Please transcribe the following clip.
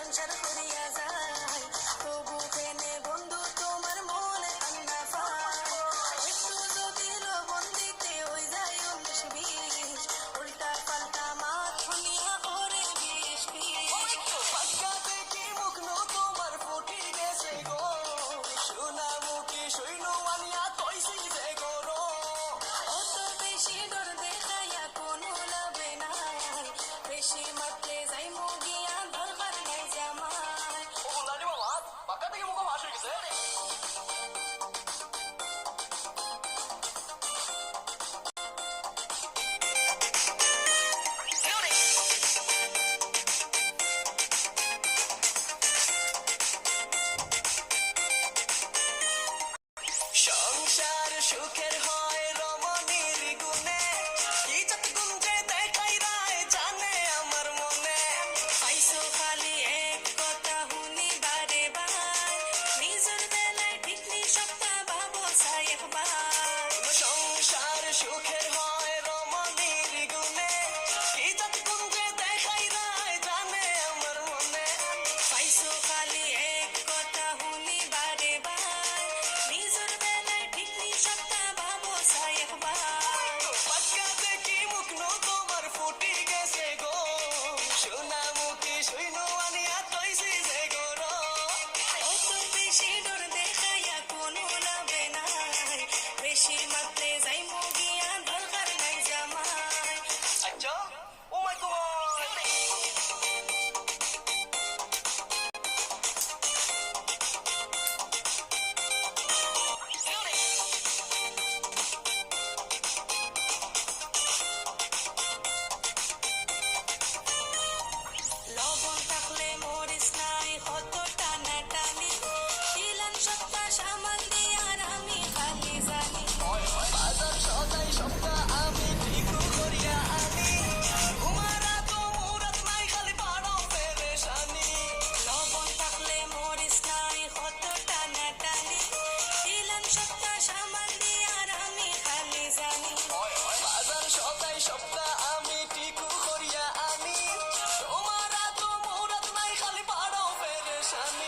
সংসার করিয়া যায় তবু কেনে বন্ধু তোমার মনে কান্না পায় একটু যদি লবণ দিতে ওই যায় 19-20 উল্টা পাল্টা মাত শুনিয়া ওরে বিষ পাক্কা দেখি মুখনো তোমার ফুটি গেছে গো সোনা মুখে সৈন্য আনিয়া কইছি যে গরো অত বেশি ডর দেখাইয়া কোনো লাভে নাই বেশি মারতে যাই মুগিয়া দরকার নাই জামাই ও লালি বাবা পাক্কা দেখি মুখ ভাস হয়ে গেছে সংসার সুখের হয় রমণীর গুণে কি যত গুঞ্জে দেখাই রায় জানে আমার মনে পাইছো খালি এক কথা শুনি বারে বার নিজের বেলায় ঠিক নি সপ্তাহ ভাবো চাই একবার সংসার সুখের হয় রমণীর গুণে কি যত গুঞ্জে দেখাই রায় জানে আমার মনে পাইছো খালি এক কথা শুনি বারে বার নিজের বেলায় ঠিক নি সপ্তাহ ভাবো চাই একবার পাক্কা দেখি মুখনো তোমার ফুটি গেছে গো সোনা মুখে সৈন্য আনিয়া কইছি যে গরো অত বেশি ডর দেখাইয়া কোনো লাভে নাই বেশি মারতে যাই মুগিয়া দরকার নাই জামাই আচ্ছা ও মাই গড লবণ থাকলে মরিস নাই কত টানা টানি দিলাম সপ্তাহ সামাল দিয়ার আমি খালি জানি বাজার সদাই সপ্তাহ আমি ঠিক করিয়া আনি তোমারা তো মুরাদ নাই খালি পাড়ো পেরেশানি লবণ থাকলে মরিস নাই কত টানা টানি দিলাম সপ্তাহ সামাল দিয়ার আমি খালি জানি বাজার সদাই সপ্তাহ আমি ঠিক করিয়া আনি তোমারা তো মুরাদ নাই খালি পাড়ো পেরেশানি